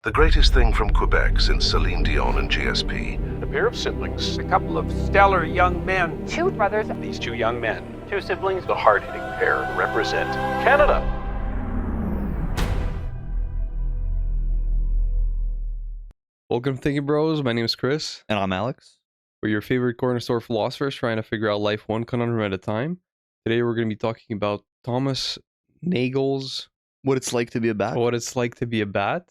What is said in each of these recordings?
The greatest thing from Quebec since Celine Dion and GSP. A pair of siblings. A couple of stellar young men. Two brothers. These two young men. Two siblings. The hard-hitting pair represent Canada. Welcome to Thinkin Bros. My name is Chris. And I'm Alex. We're your favorite corner store philosophers trying to figure out life one conundrum at a time. Today we're going to be talking about Thomas Nagel's What it's like to be a bat. What It's Like to Be a Bat,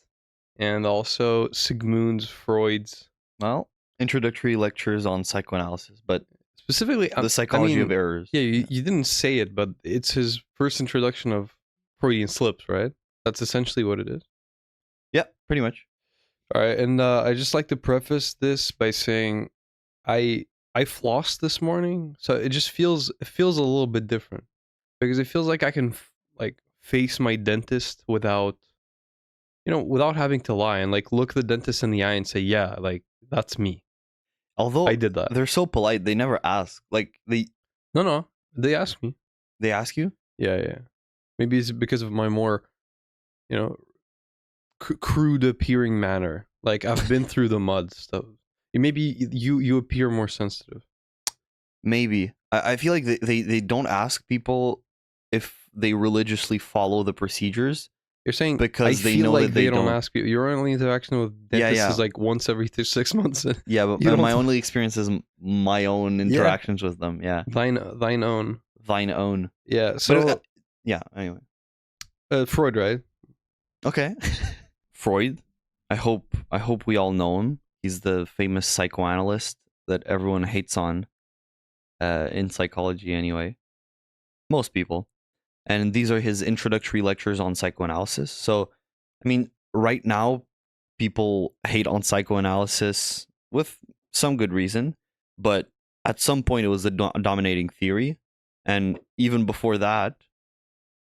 and also Sigmund Freud's, Well, introductory lectures on psychoanalysis, but specifically the psychology of errors. Yeah, you didn't say it, but it's his first introduction of Freudian slips, right? That's essentially what it is. Yeah, pretty much. All right, and I just like to preface this by saying I flossed this morning, so it feels a little bit different because it feels like I can face my dentist without having to lie and look the dentist in the eye and say, yeah, that's me. Although I did that. They're so polite, they never ask. No, they ask me. They ask you? Yeah. Maybe it's because of my more, crude appearing manner. I've been through the mud stuff. Maybe you appear more sensitive. Maybe. I feel like they don't ask people if they religiously follow the procedures. You're saying because I they feel know like that they don't ask you. Your only interaction with dentists is once every 6 months. Yeah, but my only experience is my own interactions with them. Yeah, thine own. Yeah. So but, yeah. Anyway, Freud, right? Okay. Freud. I hope we all know him. He's the famous psychoanalyst that everyone hates on in psychology anyway. Most people. And these are his introductory lectures on psychoanalysis. So, right now, people hate on psychoanalysis with some good reason. But at some point, it was the dominating theory. And even before that,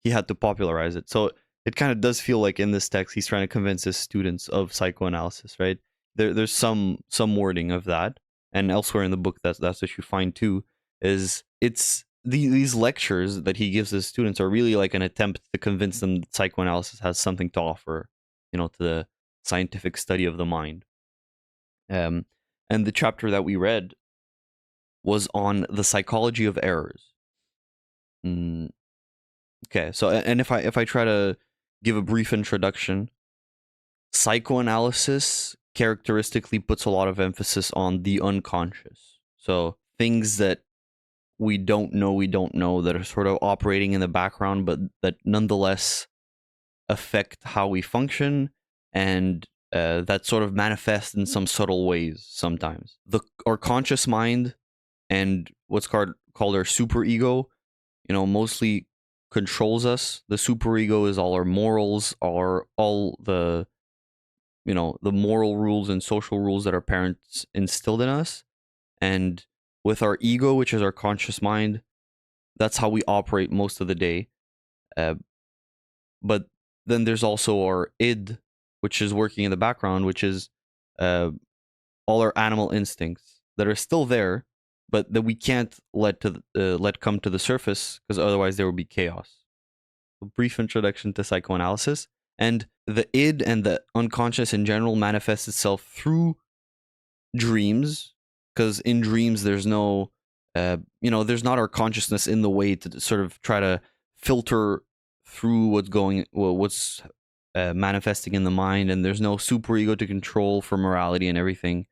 he had to popularize it. So it kind of does feel like in this text, he's trying to convince his students of psychoanalysis, right? There's some wording of that. And elsewhere in the book, that's what you find too, is these lectures that he gives his students are really like an attempt to convince them that psychoanalysis has something to offer, to the scientific study of the mind. And the chapter that we read was on the psychology of errors. Okay, so and if I try to give a brief introduction, psychoanalysis characteristically puts a lot of emphasis on the unconscious. So things that we don't know that are sort of operating in the background, but that nonetheless affect how we function, and that sort of manifest in some subtle ways sometimes. Our conscious mind and what's called our superego, mostly controls us. The superego is all our morals, all the moral rules and social rules that our parents instilled in us. And with our ego, which is our conscious mind, that's how we operate most of the day. But then there's also our id, which is working in the background, which is all our animal instincts that are still there, but that we can't let come to the surface, because otherwise there will be chaos. A brief introduction to psychoanalysis. And the id and the unconscious in general manifests itself through dreams, because in dreams there's no, there's not our consciousness in the way to sort of try to filter through what's manifesting in the mind, and there's no superego to control for morality and everything.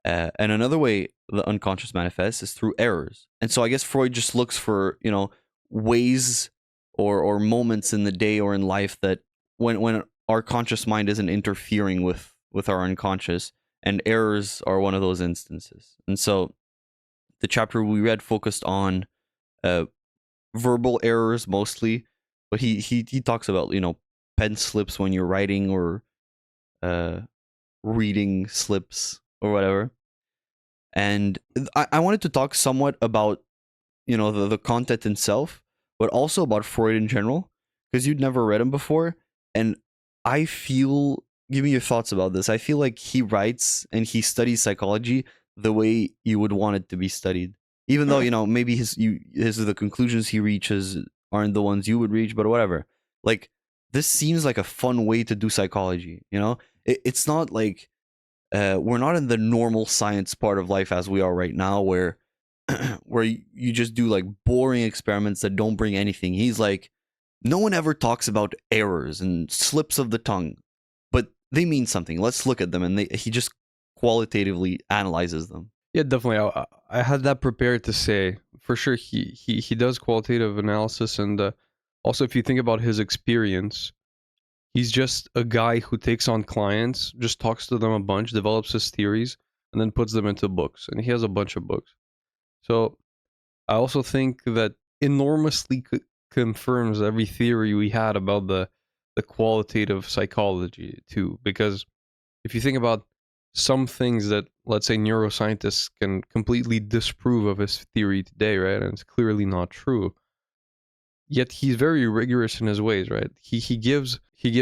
And another way the unconscious manifests is through errors. And so I guess Freud just looks for, ways or moments in the day or in life that when our conscious mind isn't interfering with our unconscious, and errors are one of those instances. And so the chapter we read focused on verbal errors mostly, but he talks about, pen slips when you're writing, or reading slips or whatever. And I wanted to talk somewhat about, the content itself, but also about Freud in general, because you'd never read him before. And I feel, give me your thoughts about this. I feel like he writes and he studies psychology the way you would want it to be studied. Even though, maybe the conclusions he reaches aren't the ones you would reach, but whatever. This seems like a fun way to do psychology, it's not like we're not in the normal science part of life as we are right now, where where you just do like boring experiments that don't bring anything. He's like, no one ever talks about errors and slips of the tongue, but they mean something. Let's look at them, and he just qualitatively analyzes them. Yeah, definitely. I had that prepared to say for sure. He does qualitative analysis, and also if you think about his experience, he's just a guy who takes on clients, just talks to them a bunch, develops his theories, and then puts them into books. And he has a bunch of books. So I also think that enormously confirms every theory we had about the qualitative psychology too. Because if you think about some things that, let's say, neuroscientists can completely disprove of his theory today, right? And it's clearly not true. Yet he's very rigorous in his ways, right? He gives,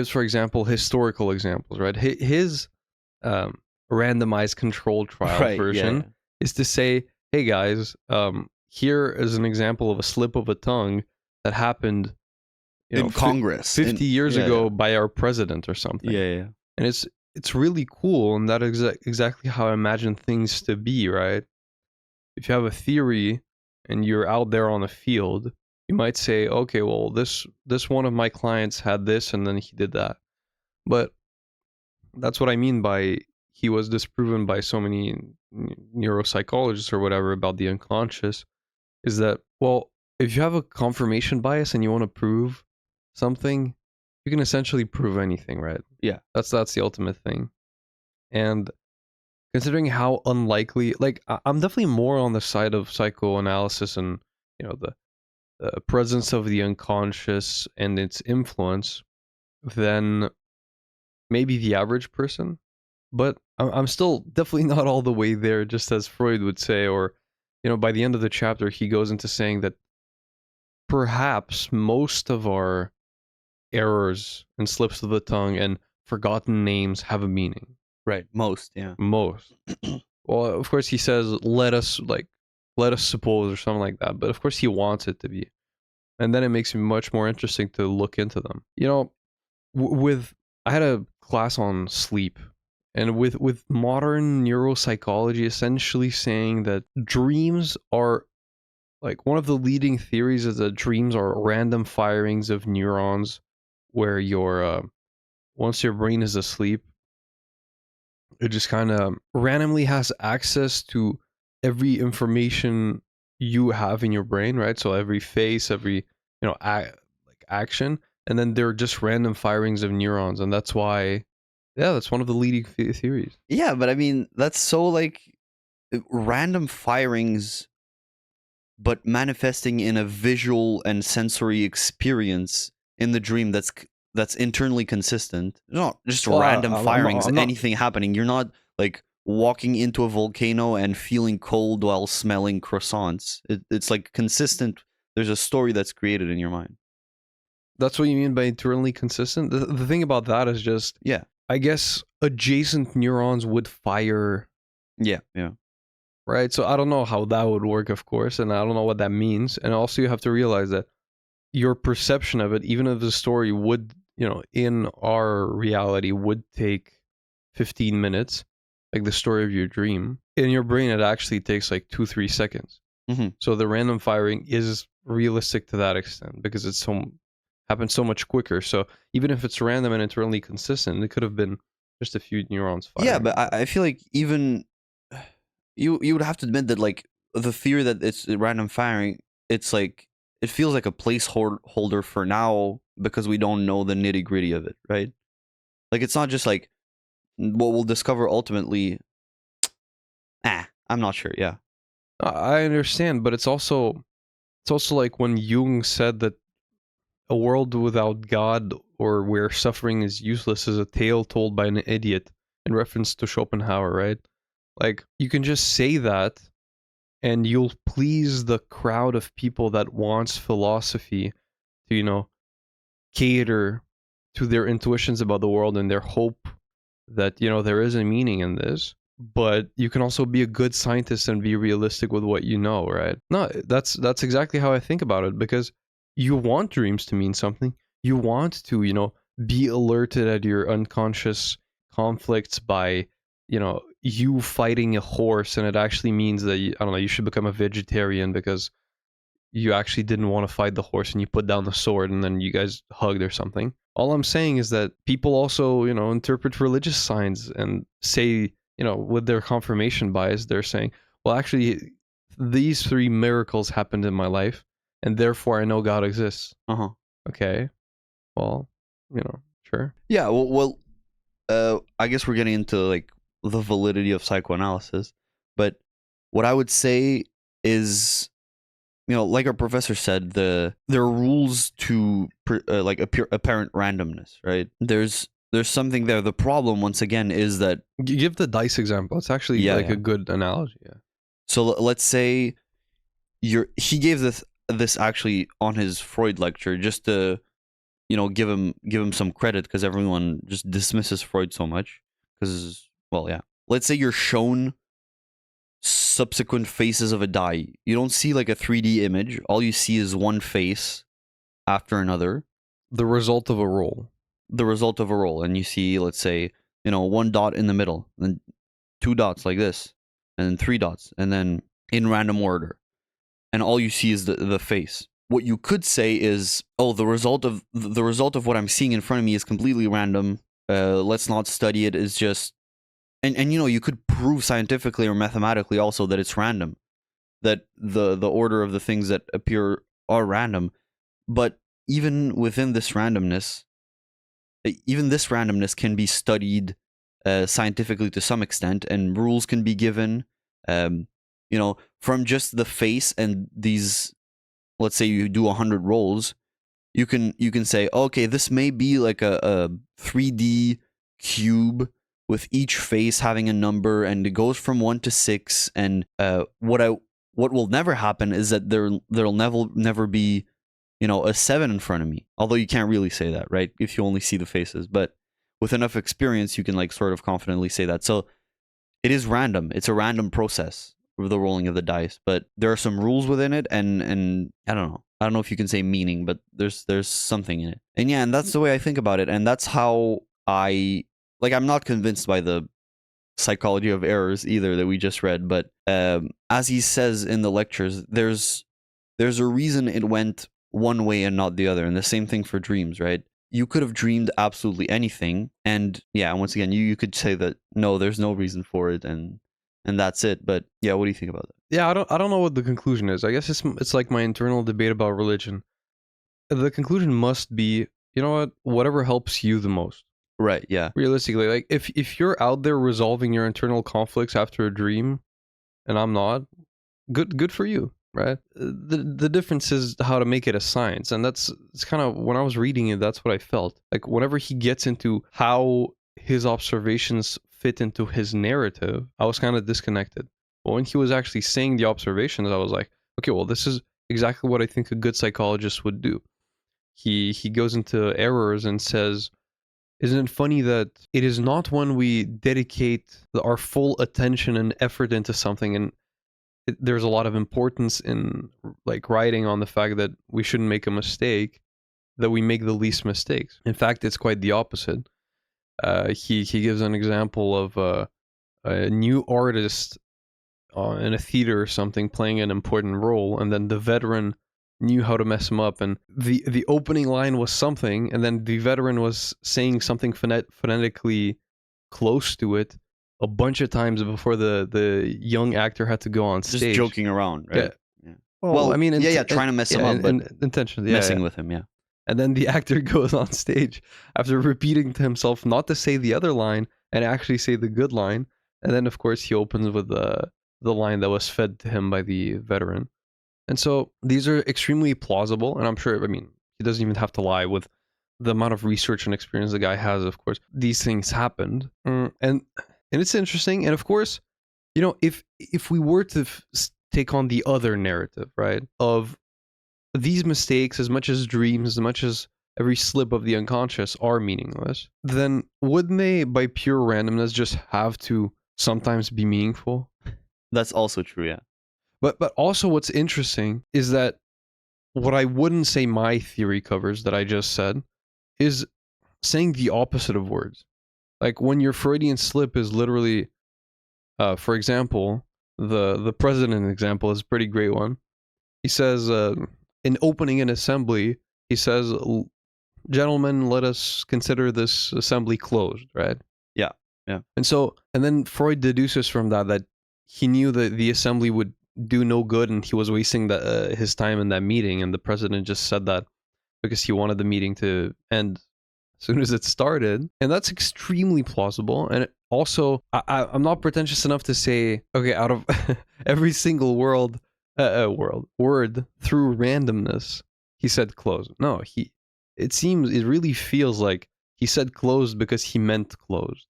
for example, historical examples, right? His randomized control trial version is to say, hey guys, here is an example of a slip of a tongue that happened in Congress 50 years ago by our president or something. Yeah. And it's really cool, and that is exactly how I imagine things to be, right? If you have a theory and you're out there on the field, you might say, okay, well, this one of my clients had this, and then he did that. But that's what I mean by he was disproven by so many neuropsychologists or whatever about the unconscious, is that, well, if you have a confirmation bias and you want to prove something, you can essentially prove anything, right? Yeah. That's the ultimate thing. And considering how unlikely, like, I'm definitely more on the side of psychoanalysis and, the presence of the unconscious and its influence than maybe the average person. But I'm still definitely not all the way there, just as Freud would say, or, by the end of the chapter, he goes into saying that perhaps most of our errors and slips of the tongue and forgotten names have a meaning. Right. Most, yeah. Most. Well, of course, he says, let us suppose, or something like that. But of course, he wants it to be. And then it makes it much more interesting to look into them. I had a class on sleep, and with modern neuropsychology essentially saying that dreams are, like, one of the leading theories is that dreams are random firings of neurons where once your brain is asleep, it just kind of randomly has access to every information you have in your brain, right? So every face, every action, and then they're just random firings of neurons, and that's why, that's one of the leading theories. Yeah, but I mean, that's so like random firings, but manifesting in a visual and sensory experience in the dream that's internally consistent. Not just random firings, anything happening. You're not like walking into a volcano and feeling cold while smelling croissants. It's like consistent. There's a story that's created in your mind. That's what you mean by internally consistent? The thing about that is just, I guess adjacent neurons would fire. Yeah. Right? So I don't know how that would work, of course, and I don't know what that means. And also you have to realize that your perception of it, even if the story would, in our reality would take 15 minutes, like the story of your dream, in your brain it actually takes like 2-3 seconds. Mm-hmm. So the random firing is realistic to that extent because it's happens so much quicker. So even if it's random and internally consistent, it could have been just a few neurons firing. Yeah, but I feel like even you would have to admit that, like, the theory that it's random firing, it's like it feels like a placeholder for now because we don't know the nitty gritty of it, right? Like, it's not just like what we'll discover ultimately. I'm not sure. Yeah, I understand, but it's also like when Jung said that a world without God, or where suffering is useless, is a tale told by an idiot, in reference to Schopenhauer, right? Like, you can just say that and you'll please the crowd of people that wants philosophy to, cater to their intuitions about the world and their hope that, there is a meaning in this. But you can also be a good scientist and be realistic with what you know, right? No, that's exactly how I think about it, because you want dreams to mean something. You want to, be alerted at your unconscious conflicts by, you fighting a horse, and it actually means that I don't know, you should become a vegetarian because you actually didn't want to fight the horse and you put down the sword and then you guys hugged or something. All I'm saying is that people also, interpret religious signs and say, with their confirmation bias, they're saying, well, actually, these 3 miracles happened in my life, and therefore I know God exists. Okay. Well, sure. Yeah. Well, I guess we're getting into like the validity of psychoanalysis, but what I would say is, like our professor said, there are rules to like apparent randomness, right? There's something there. The problem, once again, is that Give the dice example. It's actually a good analogy. Yeah. So let's say he gave this actually on his Freud lecture, just to give him some credit, because everyone just dismisses Freud so much. Because, well, yeah. Let's say you're shown subsequent faces of a die. You don't see like a 3D image. All you see is one face after another. The result of a roll. And you see, let's say, 1 dot in the middle, and 2 dots like this, and then 3 dots, and then in random order. And all you see is the face. What you could say is, oh, the result of what I'm seeing in front of me is completely random. Let's not study it. It's just, and you could prove scientifically or mathematically also that it's random, that the order of the things that appear are random. But even within this randomness, can be studied scientifically to some extent, and rules can be given. From just the face and these, let's say you do 100 rolls, you can say, okay, this may be like a 3D cube with each face having a number, and it goes from 1 to 6. And what will never happen is that there'll never be a 7 in front of me. Although you can't really say that, right? If you only see the faces, but with enough experience, you can like sort of confidently say that. So it is random. It's a random process with the rolling of the dice, but there are some rules within it, and I don't know. I don't know if you can say meaning, but there's something in it. And yeah, and that's the way I think about it, and that's how I'm not convinced by the psychology of errors either that we just read, but as he says in the lectures, there's a reason it went one way and not the other. And the same thing for dreams, right? You could have dreamed absolutely anything, and yeah, once again, you could say that no, there's no reason for it, and that's it. But yeah, what do you think about that? Yeah, I don't know what the conclusion is. I guess it's like my internal debate about religion. The conclusion must be, whatever helps you the most. Right, yeah. Realistically, like if you're out there resolving your internal conflicts after a dream, and I'm not, good for you, right? The difference is how to make it a science, and it's kind of, when I was reading it, that's what I felt. Like whenever he gets into how his observations fit into his narrative, I was kind of disconnected. But when he was actually saying the observations, I was like, okay, well, this is exactly what I think a good psychologist would do. He goes into errors and says, isn't it funny that it is not when we dedicate our full attention and effort into something, and there's a lot of importance in like writing on the fact that we shouldn't make a mistake, that we make the least mistakes. In fact, it's quite the opposite. He gives an example of a new artist in a theater or something playing an important role, and then the veteran knew how to mess him up, and the opening line was something, and then the veteran was saying something phonetically close to it a bunch of times before the young actor had to go on stage. Just joking around, right? Yeah. Well, I mean, trying to mess him up, but intentionally, messing with him, yeah. And then the actor goes on stage after repeating to himself not to say the other line and actually say the good line. And then, of course, he opens with the line that was fed to him by the veteran. And so these are extremely plausible. And I'm sure, I mean, he doesn't even have to lie with the amount of research and experience the guy has. Of course, these things happened. And it's interesting. And of course, if we were to take on the other narrative, right, of these mistakes, as much as dreams, as much as every slip of the unconscious are meaningless, then wouldn't they, by pure randomness, just have to sometimes be meaningful? That's also true, yeah. But also what's interesting is that what I wouldn't say my theory covers that I just said is saying the opposite of words. Like when your Freudian slip is literally, for example, the president example is a pretty great one. He says, in opening an assembly, he says, gentlemen, let us consider this assembly closed, right? Yeah, yeah. And then Freud deduces from that he knew that the assembly would do no good and he was wasting his time in that meeting, and the president just said that because he wanted the meeting to end as soon as it started. And that's extremely plausible. And I'm not pretentious enough to say, okay, out of every single word through randomness, he said closed. No, it really feels like he said closed because he meant closed.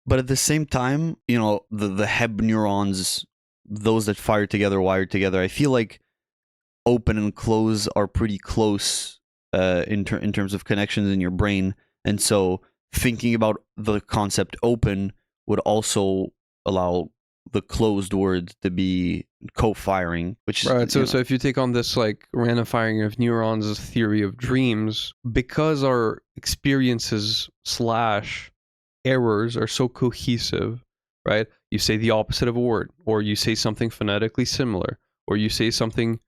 But at the same time, you know, the Heb neurons, those that fire together, wired together, I feel like open and close are pretty close in terms of connections in your brain. And so thinking about the concept open would also allow the closed word to be co-firing, which right. So if you take on this like random firing of neurons theory of dreams, because our experiences / errors are so cohesive, right? You say the opposite of a word, or you say something phonetically similar, or you say something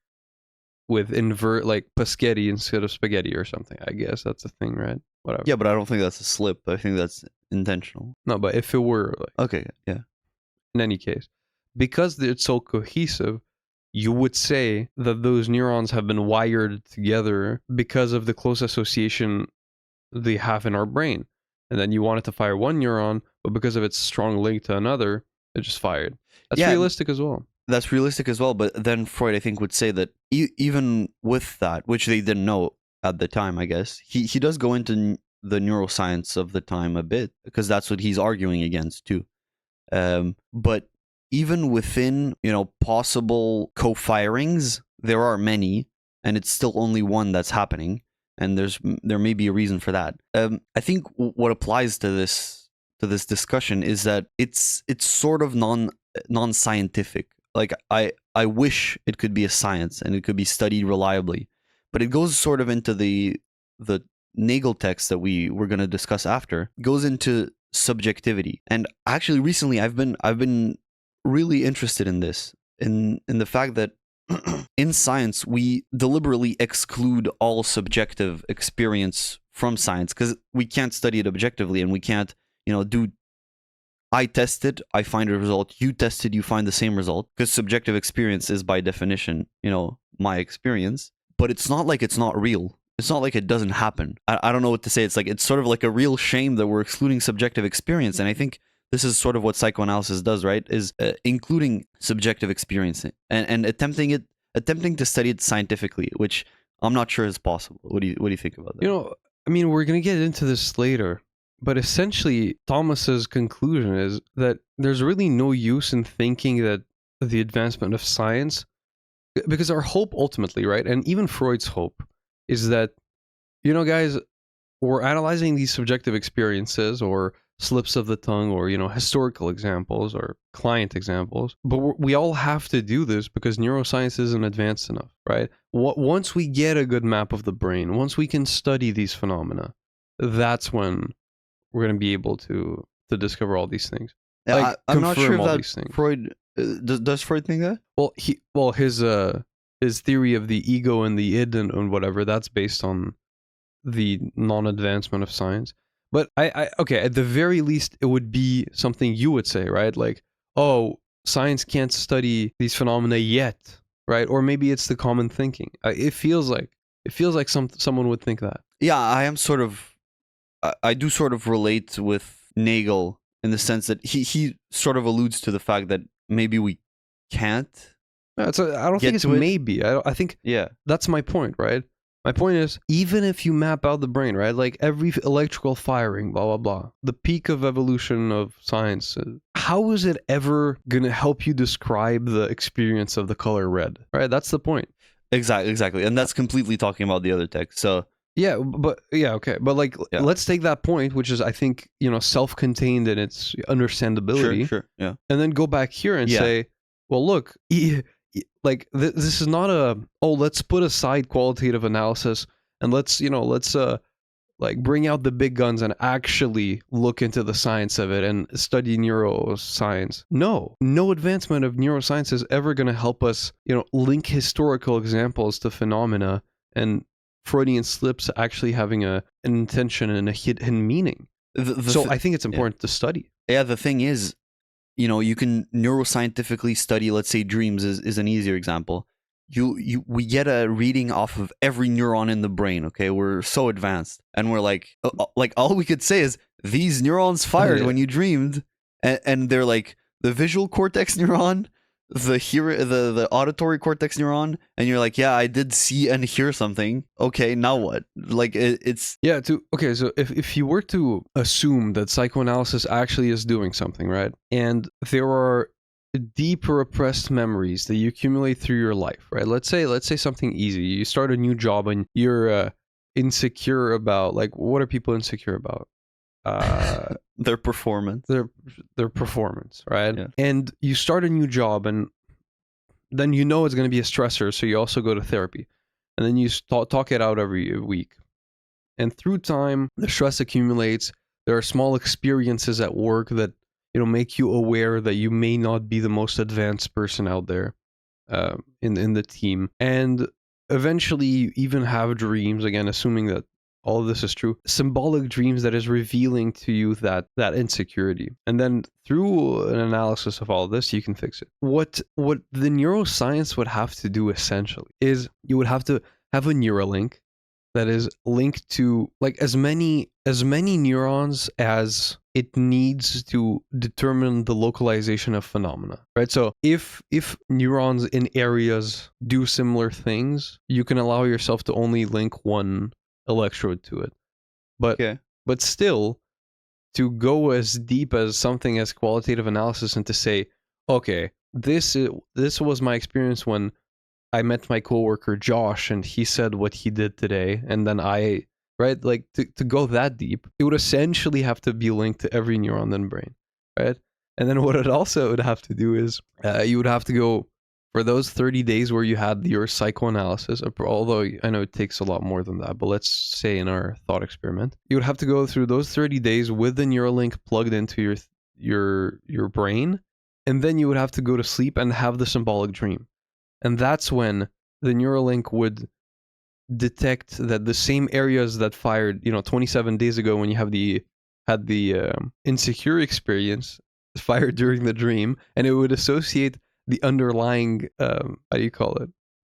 with invert, like paschetti instead of spaghetti or something. I guess that's a thing, right? Whatever. Yeah, but I don't think that's a slip. I think that's intentional. No, but if it were, like, Okay, yeah. in any case, because it's so cohesive, you would say that those neurons have been wired together because of the close association they have in our brain. And then you wanted to fire one neuron, but because of its strong link to another, it just fired. That's realistic as well. That's realistic as well, but then Freud, I think, would say that even with that, which they didn't know at the time, I guess, he does go into the neuroscience of the time a bit, because that's what he's arguing against too. But even within, you know, possible co-firings, there are many, and it's still only one that's happening, and there may be a reason for that. I think what applies to this discussion is that it's sort of non-scientific. Like I wish it could be a science and it could be studied reliably, but it goes sort of into the Nagel text that we're going to discuss after. It goes into subjectivity. And actually recently I've been really interested in this, in the fact that in science we deliberately exclude all subjective experience from science because we can't study it objectively, and we can't, you know, do I tested, I find a result, you tested, you find the same result, because subjective experience is by definition, you know, my experience. But it's not like it's not real. It's not like it doesn't happen. I don't know what to say. It's like, it's sort of like a real shame that we're excluding subjective experience. And I think this is sort of what psychoanalysis does, right? Is including subjective experience and attempting to study it scientifically, which I'm not sure is possible. What do you think about that? You know, I mean, we're going to get into this later, but essentially Thomas's conclusion is that there's really no use in thinking that the advancement of science, because our hope ultimately, right, and even Freud's hope, is that, you know, guys, we're analyzing these subjective experiences or slips of the tongue or, you know, historical examples or client examples, but we all have to do this because neuroscience isn't advanced enough, right? Once we get a good map of the brain, once we can study these phenomena, that's when we're going to be able to discover all these things. Yeah, like, I'm not sure all if these things. Freud does Freud think that? Well, his theory of the ego and the id and whatever, that's based on the non-advancement of science. But I okay, at the very least, it would be something you would say, right? Like, oh, science can't study these phenomena yet, right? Or maybe it's the common thinking. It feels like someone would think that. Yeah, I do sort of relate with Nagel in the sense that he sort of alludes to the fact that maybe we can't. I don't think it's maybe. I think that's my point, right? My point is, even if you map out the brain, right, like every electrical firing, blah, blah, blah, the peak of evolution of science, how is it ever going to help you describe the experience of the color red, right? That's the point. Exactly. And that's completely talking about the other text. So yeah, okay. But like, let's take that point, which is, I think, you know, self-contained in its understandability. Sure, yeah. And then go back here and say, well, look, like this is not let's put aside qualitative analysis and let's like bring out the big guns and actually look into the science of it and study neuroscience. No advancement of neuroscience is ever going to help us, link historical examples to phenomena and Freudian slips actually having an intention and a hidden meaning. I think it's important to study. Yeah, the thing is, you can neuroscientifically study, let's say dreams is an easier example. We get a reading off of every neuron in the brain. Okay, we're so advanced, and we're like all we could say is these neurons fired when you dreamed, and they're like the visual cortex neuron, the auditory cortex neuron, and you're like, yeah, I did see and hear something. Okay, now what? Like it's so if you were to assume that psychoanalysis actually is doing something, right, and there are deep repressed memories that you accumulate through your life, right? Let's say something easy. You start a new job and you're insecure about, like, what are people insecure about? Their performance. Their performance, right? Yeah. And you start a new job and then it's going to be a stressor, so you also go to therapy. And then you talk it out every week. And through time, the stress accumulates. There are small experiences at work that make you aware that you may not be the most advanced person out there in the team. And eventually you even have dreams, again, assuming that all of this is true, symbolic dreams that is revealing to you that insecurity. And then through an analysis of all of this, you can fix it. What the neuroscience would have to do essentially is you would have to have a Neuralink that is linked to like as many neurons as it needs to determine the localization of phenomena, right? So if neurons in areas do similar things, you can allow yourself to only link one electrode to it. But still, to go as deep as something as qualitative analysis and to say, okay, this was my experience when I met my coworker Josh and he said what he did today, and then to go that deep, it would essentially have to be linked to every neuron in the brain, right? And then what it also would have to do is you would have to go for those 30 days where you had your psychoanalysis, although I know it takes a lot more than that, but let's say in our thought experiment, you would have to go through those 30 days with the Neuralink plugged into your brain, and then you would have to go to sleep and have the symbolic dream. And that's when the Neuralink would detect that the same areas that fired, 27 days ago when you had the insecure experience fired during the dream, and it would associate the underlying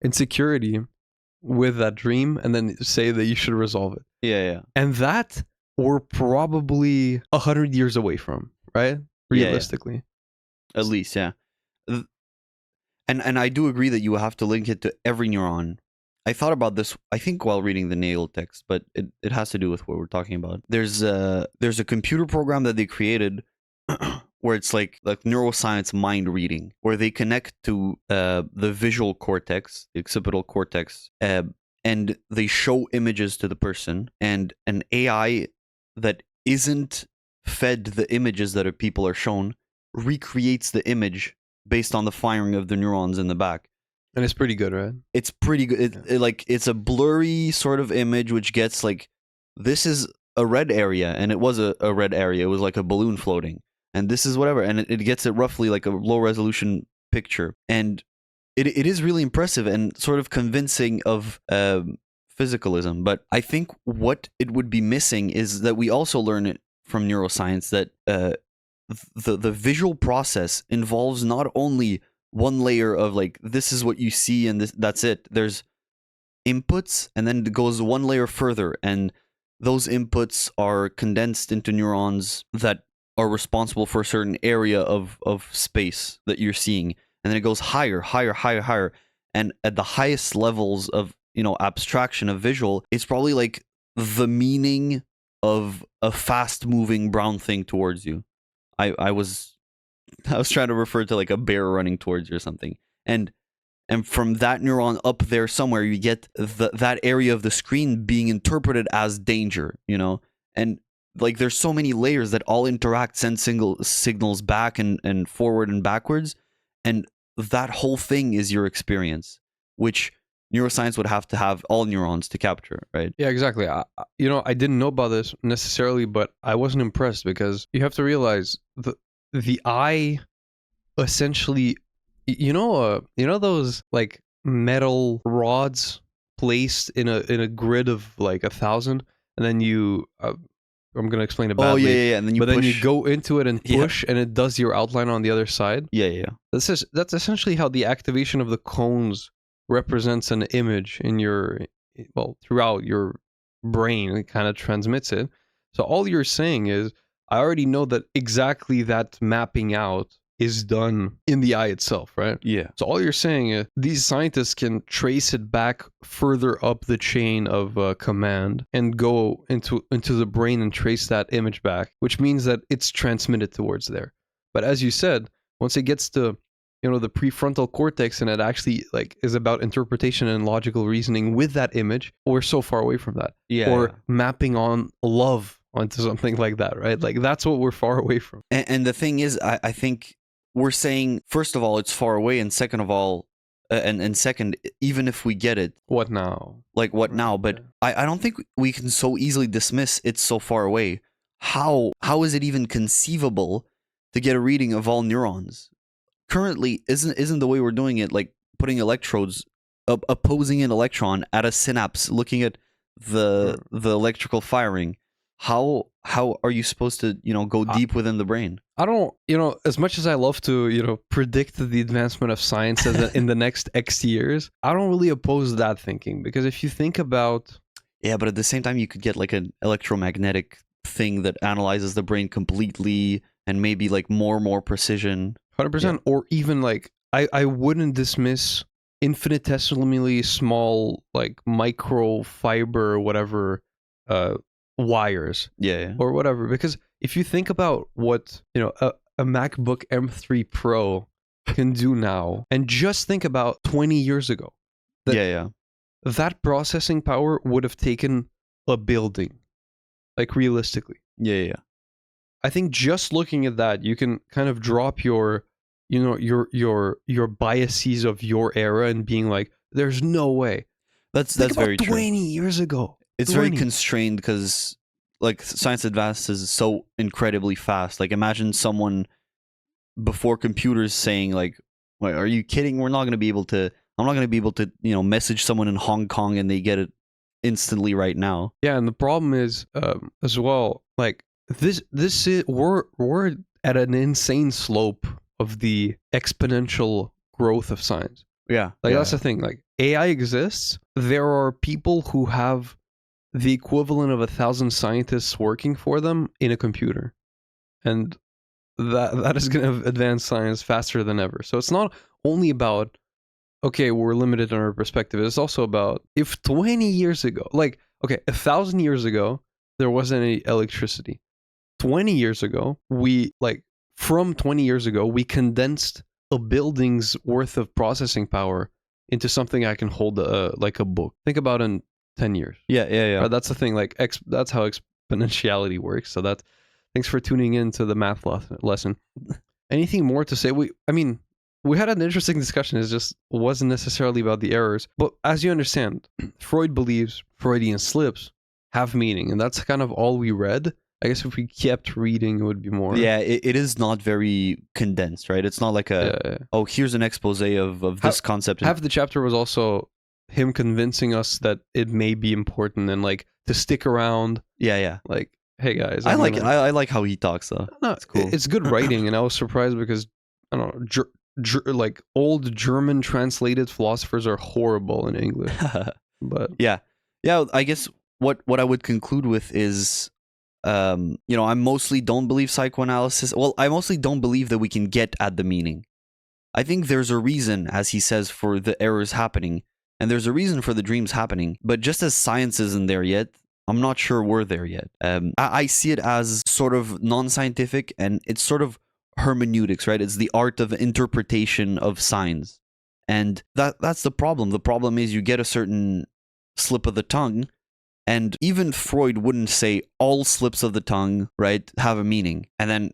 insecurity with that dream, and then say that you should resolve it. Yeah. And that we're probably 100 years away from, right? Realistically. Yeah. At least, yeah. And I do agree that you have to link it to every neuron. I thought about this, I think, while reading the Nagel text, but it has to do with what we're talking about. There's a computer program that they created where it's like neuroscience mind reading, where they connect to the visual cortex, the occipital cortex, and they show images to the person, and an AI that isn't fed the images that people are shown recreates the image based on the firing of the neurons in the back. And it's pretty good, right? It's pretty good. It's a blurry sort of image which gets like, this is a red area, and it was a red area. It was like a balloon floating. And this is whatever. And it gets it roughly like a low resolution picture. And it is really impressive and sort of convincing of physicalism. But I think what it would be missing is that we also learn it from neuroscience that the visual process involves not only one layer of like, this is what you see and that's it. There's inputs, and then it goes one layer further, and those inputs are condensed into neurons that are responsible for a certain area of space that you're seeing. And then it goes higher. And at the highest levels of, abstraction of visual, it's probably like the meaning of a fast moving brown thing towards you. I was trying to refer to like a bear running towards you or something. And from that neuron up there somewhere, you get that area of the screen being interpreted as danger, And like there's so many layers that all interact, send signals back and forward and backwards. And that whole thing is your experience, which neuroscience would have to have all neurons to capture, right? Yeah, exactly. I didn't know about this necessarily, but I wasn't impressed because you have to realize the eye essentially, those like metal rods placed in a grid of like 1,000, and then you. I'm gonna explain it badly. Oh yeah. And then you but push. then you go into it and Yeah. push, and it does your outline on the other side. Yeah. That's essentially how the activation of the cones represents an image in throughout your brain. It kind of transmits it. So all you're saying is, I already know that exactly that mapping out is done in the eye itself, right? Yeah. So all you're saying is these scientists can trace it back further up the chain of command and go into the brain and trace that image back, which means that it's transmitted towards there. But as you said, once it gets to the prefrontal cortex and it actually like is about interpretation and logical reasoning with that image, we're so far away from that. Yeah. Or mapping on love onto something like that, right? Like that's what we're far away from. And the thing is, I think we're saying, first of all, it's far away, and second of all, and second, even if we get it, What now? like what now? But I don't think we can so easily dismiss it's so far away. How is it even conceivable to get a reading of all neurons? Currently, isn't the way we're doing it like putting electrodes, opposing an electron at a synapse, looking at the electrical firing? How are you supposed to go deep within the brain? I don't, as much as I love to, predict the advancement of science in the next X years, I don't really oppose that thinking, because if you think about... Yeah, but at the same time, you could get like an electromagnetic thing that analyzes the brain completely and maybe like more precision. 100%, or even like, I wouldn't dismiss infinitesimally small, like microfiber or whatever, wires. Yeah. Or whatever, because if you think about what a MacBook M3 Pro can do now, and just think about 20 years ago, that processing power would have taken a building, like realistically. Yeah. I think just looking at that, you can kind of drop your biases of your era and being like, there's no way. That's Think about very true. 20 years ago. It's 20. very constrained because like science advances so incredibly fast. Like imagine someone before computers saying like, "Wait, are you kidding? I'm not going to be able to, message someone in Hong Kong and they get it instantly right now." Yeah, and the problem is as well, like this is we're at an insane slope of the exponential growth of science. Yeah. Like that's the thing. Like AI exists. There are people who have the equivalent of 1,000 scientists working for them in a computer, and that is going to advance science faster than ever. So it's not only about, okay, we're limited in our perspective. It's also about, if 20 years ago, like, okay, 1,000 years ago, there wasn't any electricity. 20 years ago, from 20 years ago, we condensed a building's worth of processing power into something I can hold like a book. Think about in 10 years. Yeah. That's the thing. Like that's how exponentiality works. So thanks for tuning in to the math lesson. Anything more to say? We had an interesting discussion. It just wasn't necessarily about the errors. But as you understand, Freud believes Freudian slips have meaning, and that's kind of all we read. I guess if we kept reading, it would be more. Yeah, it is not very condensed, right? It's not like here's an expose of this concept. Half the chapter was also him convincing us that it may be important and like to stick around. Yeah. Like, hey guys, I like how he talks though. No, it's cool. It's good writing, and I was surprised because I don't know, like old German translated philosophers are horrible in English. But yeah. I guess what I would conclude with is, I mostly don't believe psychoanalysis. Well, I mostly don't believe that we can get at the meaning. I think there's a reason, as he says, for the errors happening. And there's a reason for the dreams happening. But just as science isn't there yet, I'm not sure we're there yet. I see it as sort of non-scientific, and it's sort of hermeneutics, right? It's the art of interpretation of signs. And that's the problem. The problem is you get a certain slip of the tongue, and even Freud wouldn't say all slips of the tongue, right, have a meaning. And then,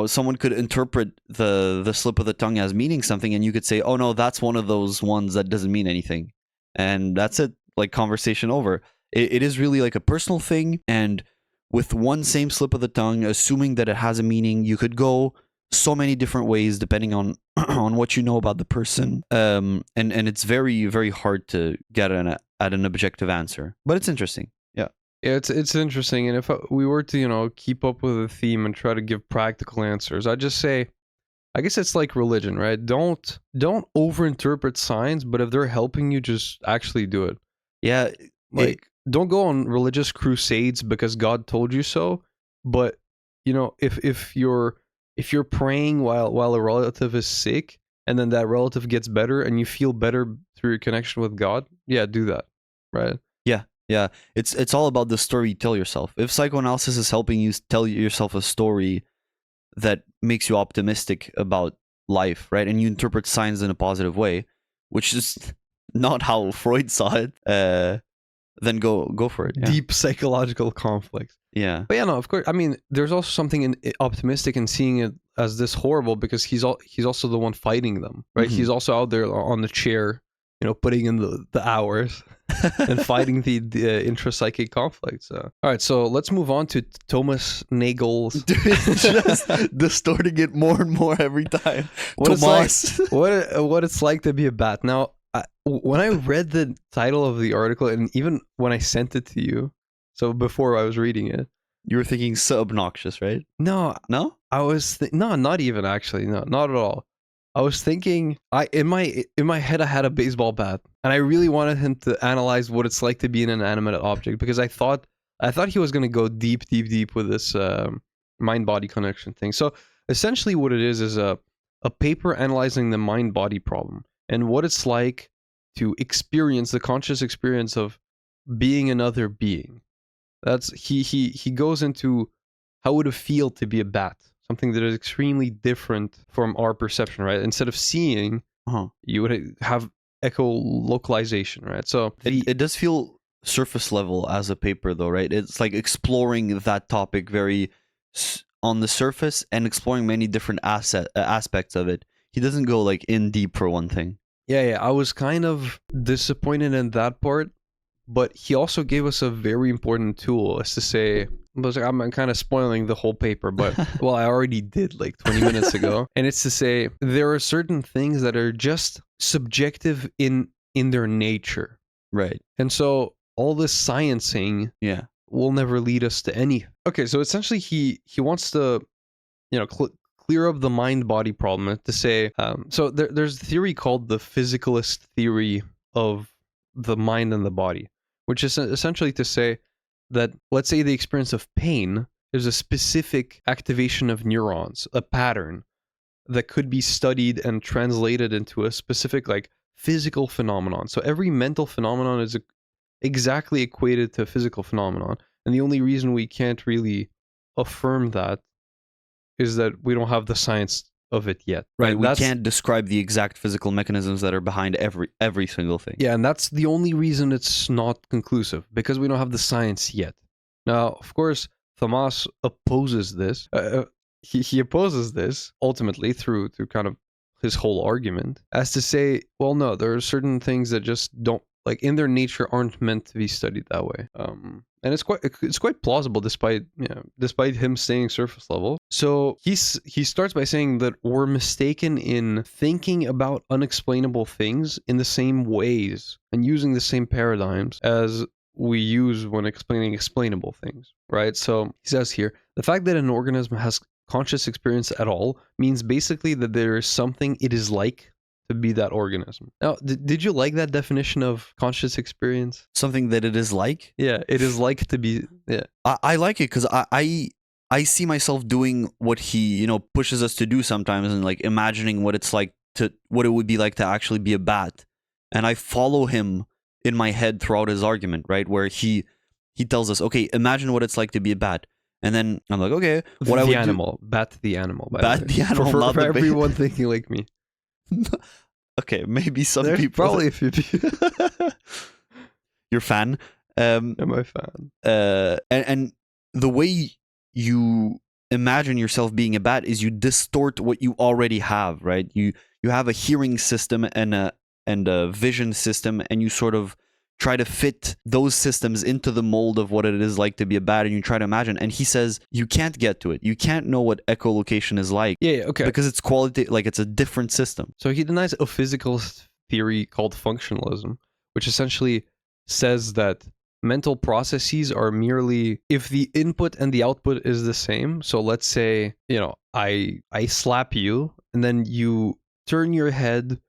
someone could interpret the slip of the tongue as meaning something, and you could say, oh no, that's one of those ones that doesn't mean anything. and that's it. Like, conversation over. It is really like a personal thing, and with one same slip of the tongue, assuming that it has a meaning, you could go so many different ways depending on on what you know about the person. And it's very, very hard to get at an objective answer, but it's interesting. Yeah. Yeah, it's interesting, and if we were to keep up with the theme and try to give practical answers, I'd just say, I guess it's like religion, right? Don't overinterpret signs, but if they're helping you, just actually do it. Yeah. Like, don't go on religious crusades because God told you so. But if you're praying while a relative is sick, and then that relative gets better, and you feel better through your connection with God, yeah, do that, right? Yeah. It's all about the story you tell yourself. If psychoanalysis is helping you tell yourself a story that makes you optimistic about life, right? And you interpret signs in a positive way, which is not how Freud saw it, then go for it. Yeah. Deep psychological conflict. Yeah. But yeah, no, of course. I mean, there's also something optimistic in seeing it as this horrible, because he's also the one fighting them, right? Mhm. He's also out there on the chair, putting in the hours and fighting the intrapsychic conflicts. All right, so let's move on to Thomas Nagel's. Dude, it's just distorting it more and more every time. What Thomas. what it's like to be a bat. Now, when I read the title of the article, and even when I sent it to you, so before I was reading it, You were thinking so obnoxious, right? no, No? I was no, not even actually, no, not at all. I was thinking, in my head I had a baseball bat, and I really wanted him to analyze what it's like to be an inanimate object, because I thought he was going to go deep with this mind-body connection thing. So essentially, what it is a paper analyzing the mind-body problem and what it's like to experience the conscious experience of being another being. That's he goes into how would it feel to be a bat, something that is extremely different from our perception, right? Instead of seeing, you would have echolocalization, right? So It does feel surface level as a paper, though, right? It's like exploring that topic very on the surface and exploring many different aspects of it. He doesn't go like in deep for one thing. yeah, I was kind of disappointed in that part, but he also gave us a very important tool, as to say, I'm kind of spoiling the whole paper, but well, I already did like 20 minutes ago, and it's to say there are certain things that are just subjective in their nature, Right. and so all this sciencing Yeah. will never lead us to any. Okay, so essentially he wants to clear up the mind-body problem, to say, so there's a theory called the physicalist theory of the mind and the body, which is essentially to say that, let's say, the experience of pain is a specific activation of neurons, a pattern that could be studied and translated into a specific like physical phenomenon. So every mental phenomenon is exactly equated to a physical phenomenon, and the only reason we can't really affirm that is that we don't have the science of it yet. Right. We can't describe the exact physical mechanisms that are behind every single thing. Yeah, and that's the only reason it's not conclusive, because we don't have the science yet. Now, of course, Thomas opposes this. He opposes this ultimately through kind of his whole argument, as to say, well, no, there are certain things that just don't, like, in their nature, aren't meant to be studied that way. And it's quite plausible, despite him staying surface level. So he starts by saying that we're mistaken in thinking about unexplainable things in the same ways and using the same paradigms as we use when explaining explainable things, right? So he says here, the fact that an organism has conscious experience at all means basically that there is something it is like to be that organism. Now, did you like that definition of conscious experience? Something that it is like? Yeah, it is like to be. Yeah, I like it because I see myself doing what he pushes us to do sometimes, and like imagining what it would be like to actually be a bat, and I follow him in my head throughout his argument, right? Where he tells us, okay, imagine what it's like to be a bat. And then I'm like, okay, what I would do... Bat the animal. Bat the animal, for not the everyone thinking like me. Okay, maybe some There's people... probably a few people. You're a fan. Am I a fan? And the way you imagine yourself being a bat is you distort what you already have, right? You have a hearing system and a vision system, and you sort of try to fit those systems into the mold of what it is like to be a bat, and you try to imagine. And he says you can't get to it. You can't know what echolocation is like. Yeah, okay. Because it's quality, like it's a different system. So he denies a physical theory called functionalism, which essentially says that mental processes are merely if the input and the output is the same. So let's say, I slap you, and then you turn your head,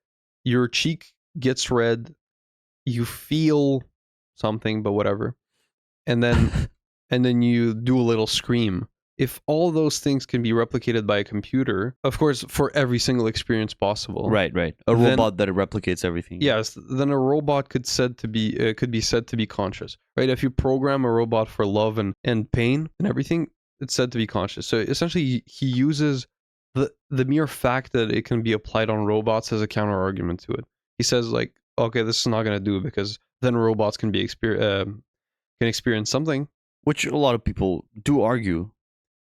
your cheek gets red, you feel something, but whatever, and then you do a little scream. If all those things can be replicated by a computer, of course, for every single experience possible, Right. A robot that replicates everything. yes, then a robot could be said to be conscious, right? If you program a robot for love and pain and everything, it's said to be conscious. So essentially, he uses the mere fact that it can be applied on robots as a counter argument to it. He says like, okay, this is not going to do because then robots can experience something. Which a lot of people do argue.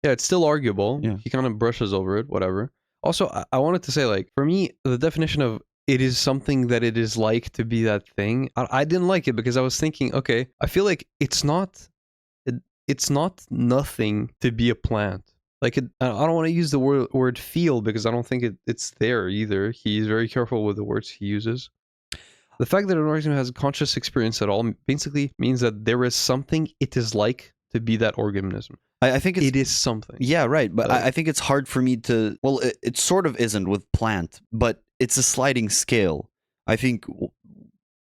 Yeah, it's still arguable. Yeah. He kind of brushes over it, whatever. Also, I wanted to say, like, for me, the definition of it is something that it is like to be that thing, I didn't like it because I was thinking, okay, I feel like it's not nothing to be a plant. Like, I don't want to use the word feel because I don't think it's there either. He's very careful with the words he uses. The fact that an organism has conscious experience at all basically means that there is something it is like to be that organism. I think it is something. Yeah, right. But I think it's hard for me to... Well, it sort of isn't with plant, but it's a sliding scale. I think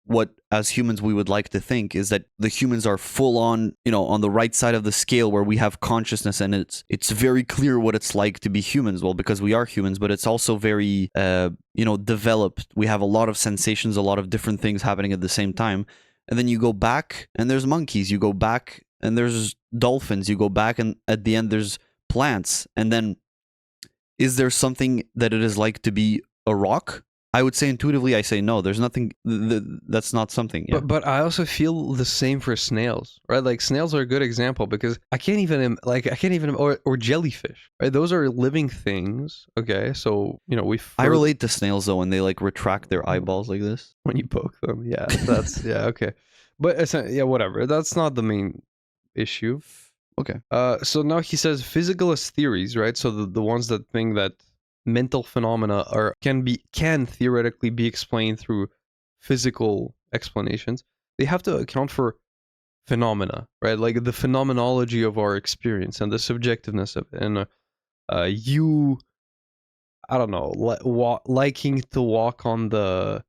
what, as humans, we would like to think is that the humans are full on, on the right side of the scale where we have consciousness, and it's very clear what it's like to be humans. Well, because we are humans, but it's also very, developed. We have a lot of sensations, a lot of different things happening at the same time. And then you go back, and there's monkeys. You go back, and there's dolphins. You go back, and at the end, there's plants. And then, is there something that it is like to be a rock? I would say intuitively, I say no. There's nothing that's not something. Yeah. But I also feel the same for snails, right? Like snails are a good example because I can't even or jellyfish, right? Those are living things. Okay, so I relate to snails though when they like retract their eyeballs like this when you poke them. Yeah, that's yeah okay, but yeah, whatever. That's not the main issue. Okay. So now he says physicalist theories, right? So the ones that think that mental phenomena can theoretically be explained through physical explanations. They have to account for phenomena, right? Like the phenomenology of our experience and the subjectiveness of it. And I don't know, liking to walk on the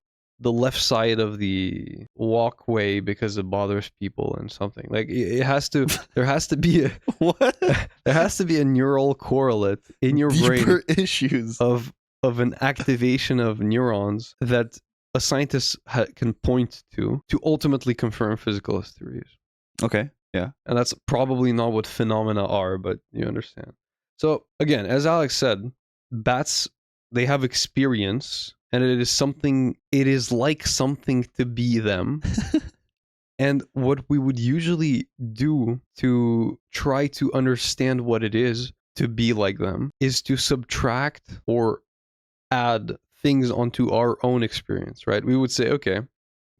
left side of the walkway because it bothers people and something. Like it has to, there has to be a what? There has to be a neural correlate in your Deeper brain issues of an activation of neurons that a scientist can point to ultimately confirm physicalist theories. Okay, yeah. And that's probably not what phenomena are, but you understand. So again, as Alex said, bats, they have experience, and it is like something to be them. And what we would usually do to try to understand what it is to be like them is to subtract or add things onto our own experience, right? We would say, okay,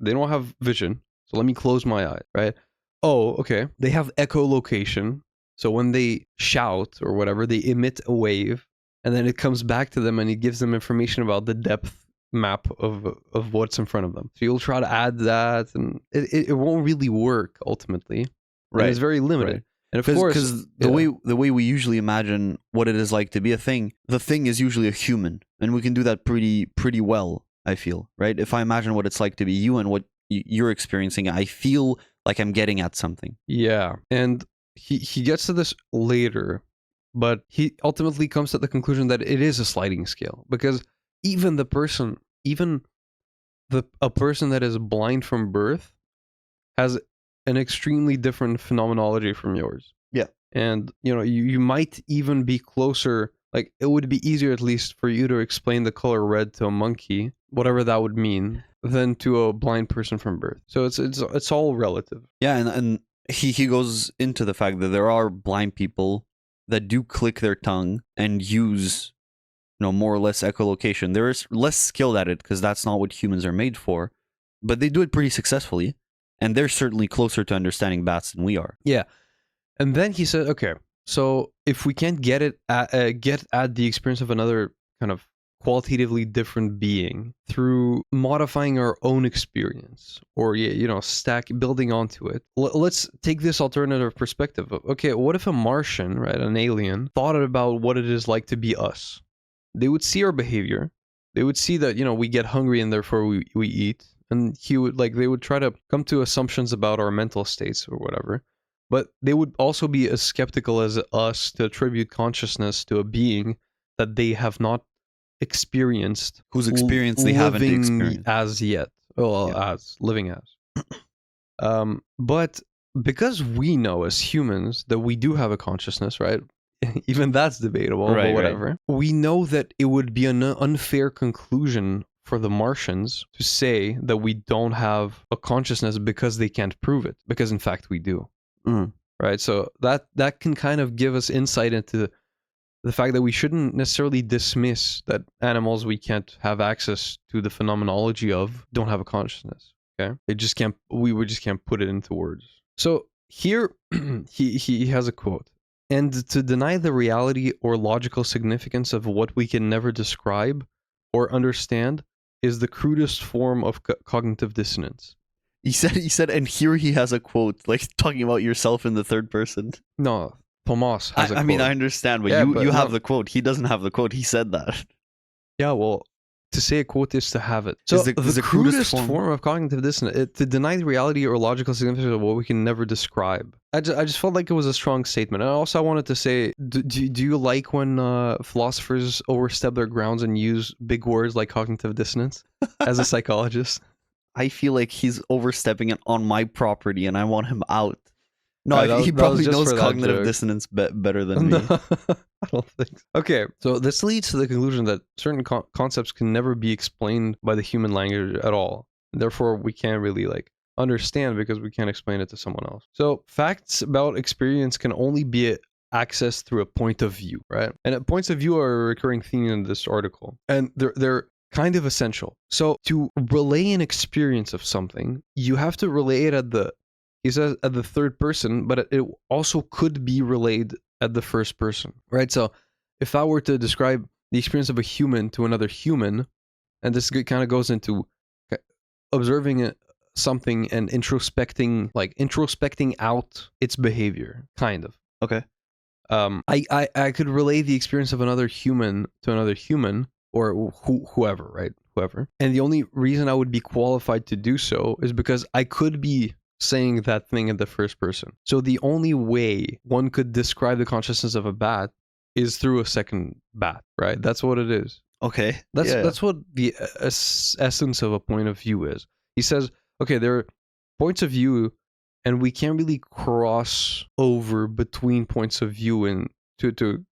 they don't have vision, so let me close my eye, right? Oh, okay, they have echolocation, so when they shout or whatever, they emit a wave, and then it comes back to them and it gives them information about the depth map of what's in front of them. So you'll try to add that, and it won't really work ultimately. Right, it's very limited. Right. And of course, because the way we usually imagine what it is like to be a thing, the thing is usually a human, and we can do that pretty well. I feel, right? If I imagine what it's like to be you and what you're experiencing, I feel like I'm getting at something. Yeah, and he gets to this later, but he ultimately comes to the conclusion that it is a sliding scale because even a person that is blind from birth has an extremely different phenomenology from yours. Yeah. And you might even be closer, like it would be easier at least for you to explain the color red to a monkey, whatever that would mean, than to a blind person from birth. So it's all relative. Yeah, and he goes into the fact that there are blind people that do click their tongue and use more or less echolocation. They're less skilled at it because that's not what humans are made for, but they do it pretty successfully, and they're certainly closer to understanding bats than we are. Yeah. And then he said, okay, so if we can't get at the experience of another kind of qualitatively different being through modifying our own experience or building onto it, let's take this alternative perspective. Okay, what if a Martian, right, an alien, thought about what it is like to be us? They would see our behavior. They would see that we get hungry and therefore we eat, and they would try to come to assumptions about our mental states or whatever. But they would also be as skeptical as us to attribute consciousness to a being that they have not experienced, whose experience they haven't experienced as yet. As living as. But because we know as humans that we do have a consciousness, right? Even that's debatable, right, but whatever. Right. We know that it would be an unfair conclusion for the Martians to say that we don't have a consciousness because they can't prove it, because in fact we do. Right? So that can kind of give us insight into the fact that we shouldn't necessarily dismiss that animals we can't have access to the phenomenology of don't have a consciousness. Okay, we just can't put it into words. So here he has a quote: "And to deny the reality or logical significance of what we can never describe or understand is the crudest form of cognitive dissonance." He said, and here he has a quote, like talking about yourself in the third person. No, Thomas has a quote. I mean, I understand, but you have the quote. He doesn't have the quote. He said that. Yeah, well, to say a quote is to have it. So the crudest form of cognitive dissonance, to deny the reality or logical significance of what we can never describe. I just felt like it was a strong statement. And also I wanted to say, do you like when philosophers overstep their grounds and use big words like cognitive dissonance as a psychologist? I feel like he's overstepping it on my property and I want him out. No, he probably knows cognitive dissonance better than me. I don't think so. Okay, so this leads to the conclusion that certain concepts can never be explained by the human language at all. Therefore, we can't really understand because we can't explain it to someone else. So facts about experience can only be accessed through a point of view, right? And points of view are a recurring theme in this article. And they're kind of essential. So to relay an experience of something, you have to relay it at the third person, but it also could be relayed at the first person, right? So if I were to describe the experience of a human to another human, and this kind of goes into observing something and introspecting out its behavior, kind of. Okay. I could relay the experience of another human to another human, or whoever, right? Whoever. And the only reason I would be qualified to do so is because I could be saying that thing in the first person. So the only way one could describe the consciousness of a bat is through a second bat, right? That's what it is. Okay. That's what the essence of a point of view is. He says, okay, there are points of view, and we can't really cross over between points of view and to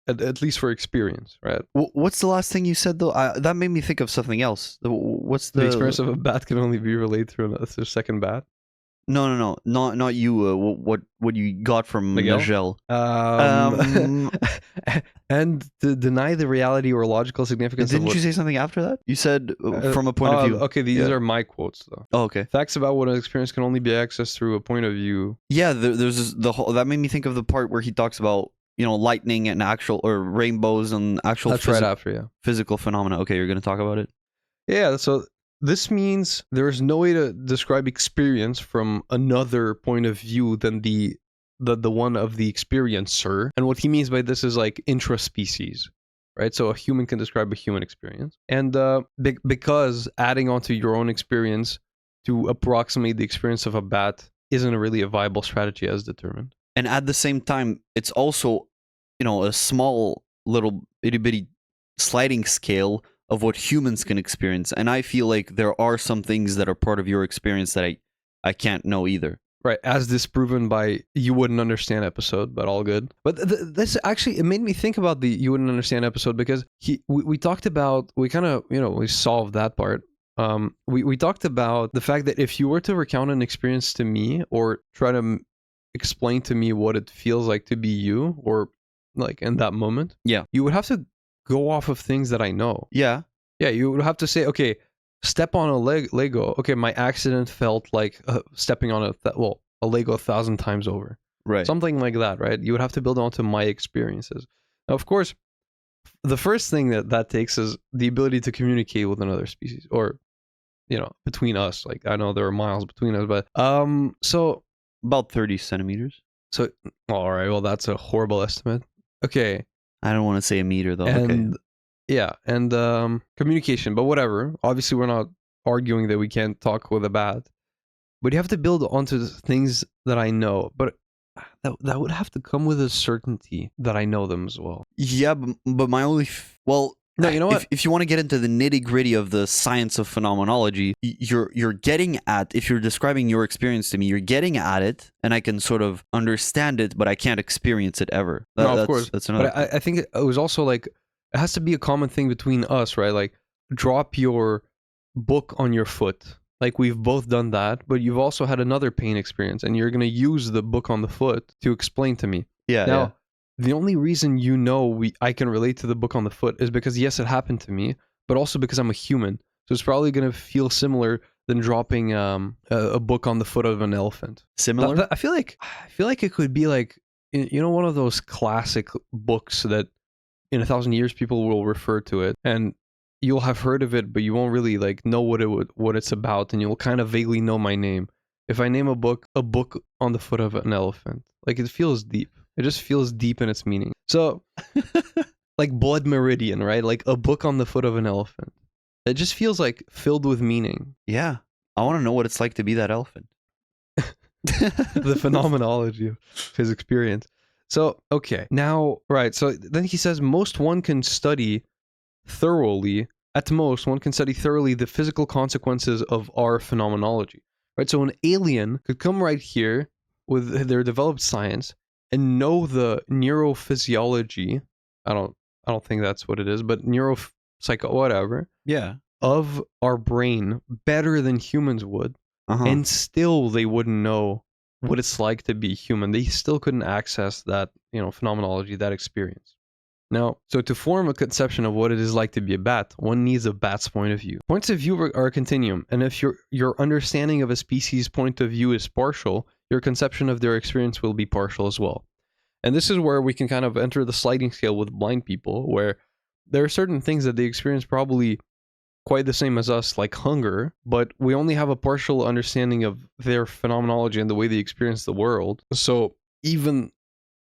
at least for experience, right? What's the last thing you said though? That made me think of something else. What's the experience of a bat can only be relayed through a second bat? No, not you. What you got from Nagel? And to deny the reality or logical significance. Didn't you say something after that? You said from a point of view. Okay, these are my quotes though. Oh, okay. Facts about what an experience can only be accessed through a point of view. Yeah, there's the whole that made me think of the part where he talks about lightning and actual or rainbows and actual. That's right after physical phenomena. Okay, you're gonna talk about it. Yeah, so. This means there is no way to describe experience from another point of view than the one of the experiencer. And what he means by this is intraspecies, right? So a human can describe a human experience. And because adding onto your own experience to approximate the experience of a bat isn't really a viable strategy as determined. And at the same time, it's also, a small little itty bitty sliding scale of what humans can experience. And I feel like there are some things that are part of your experience that I can't know either. Right, as disproven by You Wouldn't Understand episode, but all good. But this actually, it made me think about the You Wouldn't Understand episode because we talked about, we kind of, we solved that part. We talked about the fact that if you were to recount an experience to me or try to explain to me what it feels like to be you or in that moment, yeah, you would have to go off of things that I know. Yeah. Yeah, you would have to say, okay, step on a Lego. Okay, my accident felt like stepping on a Lego 1,000 times over. Right. Something like that, right? You would have to build onto my experiences. Now, of course, the first thing that takes is the ability to communicate with another species, or, between us. Like, I know there are miles between us, but so About 30 centimeters. all right, well, that's a horrible estimate. Okay, I don't want to say a meter though. and Okay. yeah, and communication, but whatever. Obviously, we're not arguing that we can't talk with a bat, but you have to build onto the things that I know. But that would have to come with a certainty that I know them as well. Yeah, but my only No, you know what? If you want to get into the nitty gritty of the science of phenomenology, you're getting at, if you're describing your experience to me, you're getting at it, and I can sort of understand it, but I can't experience it ever. No, of course. That's another. But I think it was also like, it has to be a common thing between us, right? Like, drop your book on your foot. Like, we've both done that, but you've also had another pain experience, and you're going to use the book on the foot to explain to me. Yeah. Now, the only reason I can relate to the book on the foot is because, yes, it happened to me, but also because I'm a human. So it's probably going to feel similar than dropping a book on the foot of an elephant. Similar. I feel like it could be like, one of those classic books that in 1,000 years people will refer to it, and you'll have heard of it, but you won't really like know what it's about, and you'll kind of vaguely know my name. If I name a book on the foot of an elephant, like, it feels deep. It just feels deep in its meaning. So, like Blood Meridian, right? Like a book on the foot of an elephant. It just feels like filled with meaning. Yeah. I want to know what it's like to be that elephant. The phenomenology of his experience. So, okay. Now, right. So then he says, at most one can study thoroughly the physical consequences of our phenomenology. Right? So an alien could come right here with their developed science and know the neurophysiology. I don't think that's what it is, but whatever, Yeah. of our brain better than humans would, and still they wouldn't know what it's like to be human. They still couldn't access that, phenomenology, that experience. Now, so to form a conception of what it is like to be a bat, one needs a bat's point of view. Points of view are a continuum, and if your understanding of a species' point of view is partial, your conception of their experience will be partial as well. And this is where we can kind of enter the sliding scale with blind people, where there are certain things that they experience probably quite the same as us, like hunger, but we only have a partial understanding of their phenomenology and the way they experience the world. So even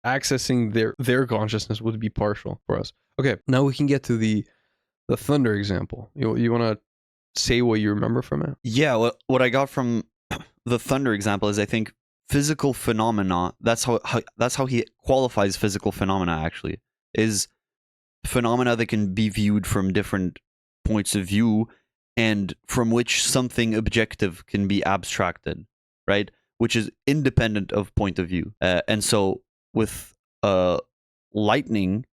accessing their consciousness would be partial for us. Okay, now we can get to the thunder example. You want to say what you remember from it? Yeah, what I got from the thunder example is, I think, physical phenomena, that's how he qualifies physical phenomena, actually, is phenomena that can be viewed from different points of view and from which something objective can be abstracted, right? Which is independent of point of view. And so with lightning,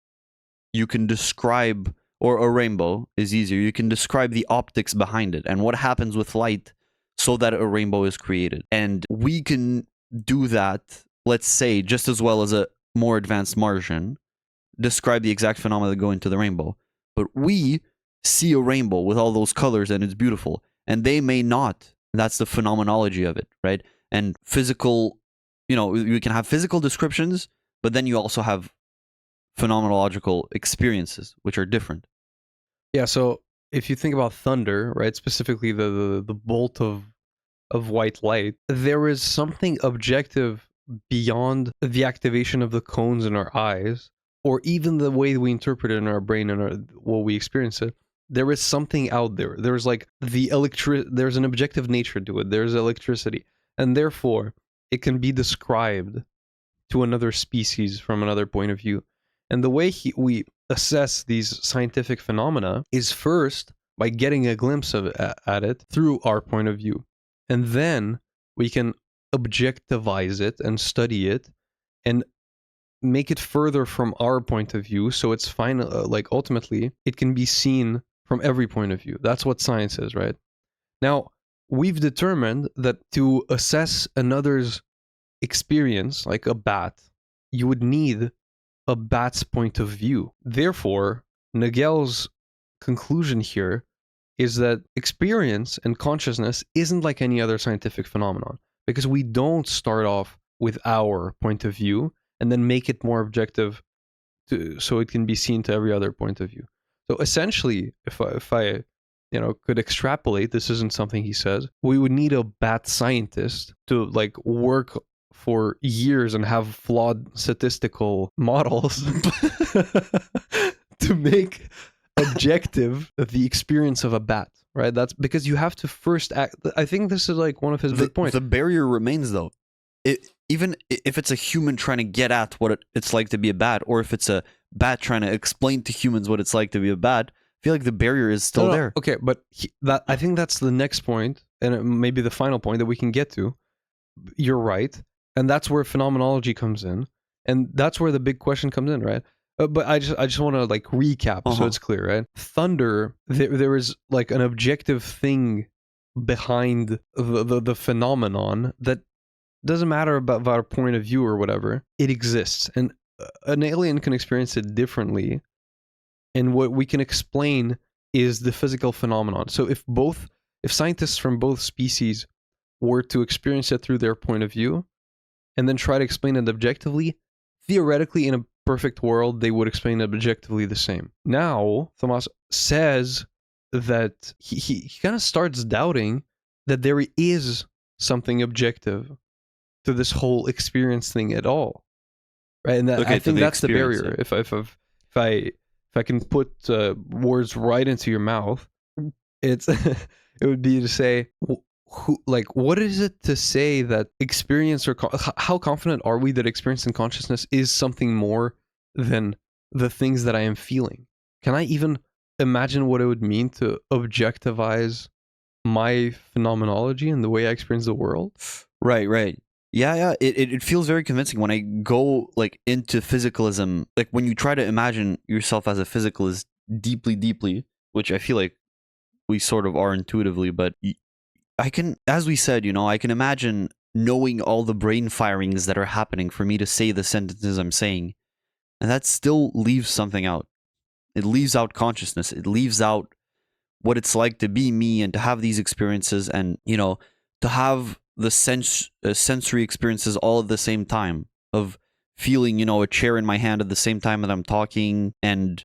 you can describe, or a rainbow is easier, you can describe the optics behind it and what happens with light so that a rainbow is created. And we can do that, let's say, just as well as a more advanced Martian, describe the exact phenomena that go into the rainbow. But we see a rainbow with all those colors and it's beautiful, and they may not. That's the phenomenology of it, right? And physical, you can have physical descriptions, but then you also have phenomenological experiences, which are different. Yeah, so if you think about thunder, right, specifically the bolt of white light, there is something objective beyond the activation of the cones in our eyes, or even the way we interpret it in our brain and what we experience it. There is something out there. There's like there's an objective nature to it. There's electricity, and therefore it can be described to another species from another point of view. And the way we assess these scientific phenomena is first by getting a glimpse of at it through our point of view, and then we can objectivize it and study it and make it further from our point of view, so it's fine. Ultimately, it can be seen from every point of view. That's what science is, right? Now, we've determined that to assess another's experience, like a bat, you would need a bat's point of view. Therefore, Nagel's conclusion here is that experience and consciousness isn't like any other scientific phenomenon, because we don't start off with our point of view and then make it more objective so it can be seen to every other point of view. So essentially, if I could extrapolate, this isn't something he says, we would need a bat scientist to like work for years and have flawed statistical models to make objective the experience of a bat, right? That's because you have to first act. I think this is like one of his big points. The barrier remains, though. Even if it's a human trying to get at what it's like to be a bat, or if it's a bat trying to explain to humans what it's like to be a bat, I feel like the barrier is still there. Okay, but I think that's the next point, and it may be the final point that we can get to. You're right, and that's where phenomenology comes in, and that's where the big question comes in, right? But I just want to like recap so it's clear, right? Thunder, there is like an objective thing behind the phenomenon that doesn't matter about our point of view or whatever. It exists, and an alien can experience it differently. And what we can explain is the physical phenomenon. So if scientists from both species were to experience it through their point of view and then try to explain it objectively, theoretically, in a perfect world, they would explain it objectively the same. Now, Thomas says that he kind of starts doubting that there is something objective to this whole experience thing at all, right? And I think that's the barrier. Yeah. If I can put words right into your mouth, it would be to say, what is it to say that experience or how confident are we that experience and consciousness is something more than the things that I am feeling? Can I even imagine what it would mean to objectivize my phenomenology and the way I experience the world? Right. Yeah. It feels very convincing when I go like into physicalism. Like when you try to imagine yourself as a physicalist deeply, which I feel like we sort of are intuitively, but I can, as we said, I can imagine knowing all the brain firings that are happening for me to say the sentences I'm saying. And that still leaves something out. It leaves out consciousness. It leaves out what it's like to be me and to have these experiences and, to have the sensory experiences all at the same time of feeling, a chair in my hand at the same time that I'm talking and,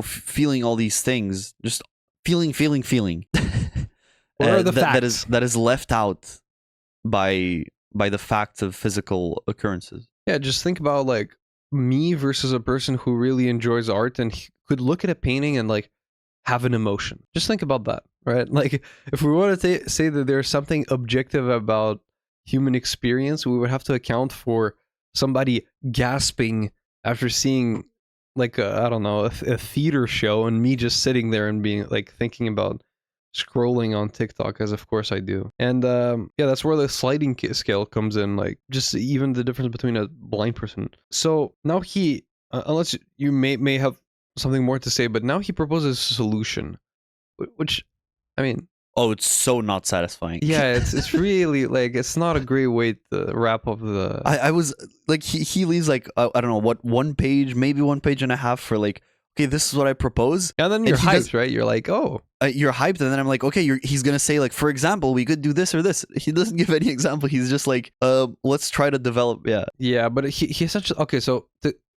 feeling all these things, just feeling. What are the facts? That is left out by the facts of physical occurrences. Yeah, just think about like me versus a person who really enjoys art and could look at a painting and like have an emotion. Just think about that, right? Like if we want to say that there's something objective about human experience, we would have to account for somebody gasping after seeing like a theater show, and me just sitting there and being like thinking about scrolling on TikTok, as of course I do. And that's where the sliding scale comes in, like just even the difference between a blind person. So now he, unless you may have something more to say, but now he proposes a solution, which, I mean... Oh, it's so not satisfying. Yeah, it's really, like, it's not a great way to wrap up the... I was, like, he leaves, like, I don't know, what, 1 page, maybe 1.5 pages for, like, okay, this is what I propose. And then you're hyped, right? You're like, oh. You're hyped, and then I'm like, okay, he's going to say, like, for example, we could do this or this. He doesn't give any example. He's just like, let's try to develop, yeah. Yeah, but he essentially, okay, so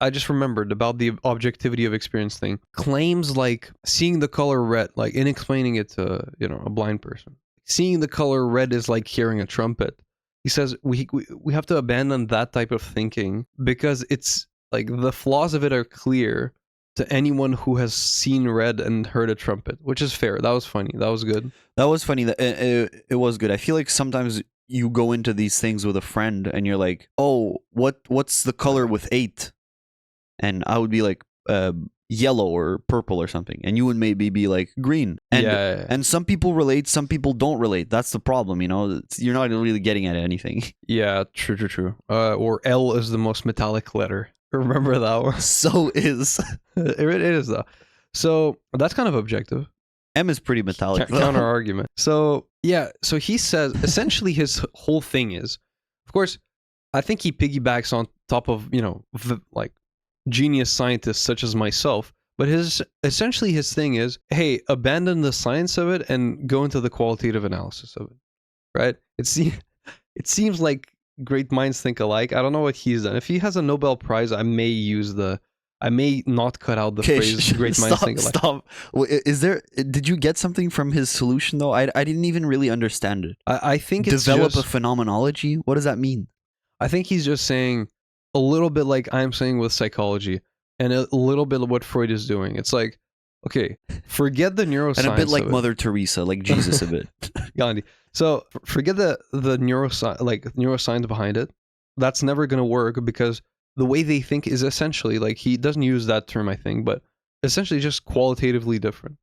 I just remembered about the objectivity of experience thing. Claims like seeing the color red, like in explaining it to, a blind person. Seeing the color red is like hearing a trumpet. He says we have to abandon that type of thinking because it's like the flaws of it are clear to anyone who has seen red and heard a trumpet, which is fair. That was funny. That was good. That was funny. It was good. I feel like sometimes you go into these things with a friend and you're like, oh, what's the color with 8? And I would be like, yellow or purple or something. And you would maybe be like green. And, yeah. And some people relate, some people don't relate. That's the problem, You're not really getting at anything. Yeah, true. Or L is the most metallic letter. Remember that one? So is. It is, though. So that's kind of objective. M is pretty metallic. Counter argument. So, yeah. So he says, essentially his whole thing is, of course, I think he piggybacks on top of, like, genius scientists such as myself, But essentially his thing is, hey, abandon the science of it and go into the qualitative analysis of it, right? It seems like great minds think alike. I don't know what he's done. If he has a Nobel Prize, I may not cut out the phrase "great minds think alike." Stop. Did you get something from his solution though? I didn't even really understand it. I think it's develop just, a phenomenology. What does that mean? I think he's just saying a little bit like I'm saying with psychology, and a little bit of what Freud is doing. It's like, okay, forget the neuroscience, And a bit like of it. Mother Teresa, like Jesus a bit. Gandhi. So forget the neuroscience behind it. That's never gonna work because the way they think is essentially, like, he doesn't use that term, I think, but essentially just qualitatively different.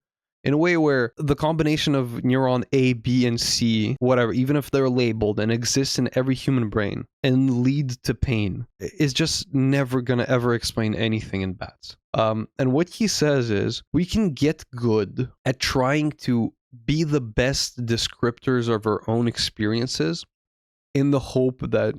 In a way where the combination of neuron A, B, and C, whatever, even if they're labeled and exist in every human brain and lead to pain, is just never gonna ever explain anything in bats. And what he says is, we can get good at trying to be the best descriptors of our own experiences in the hope that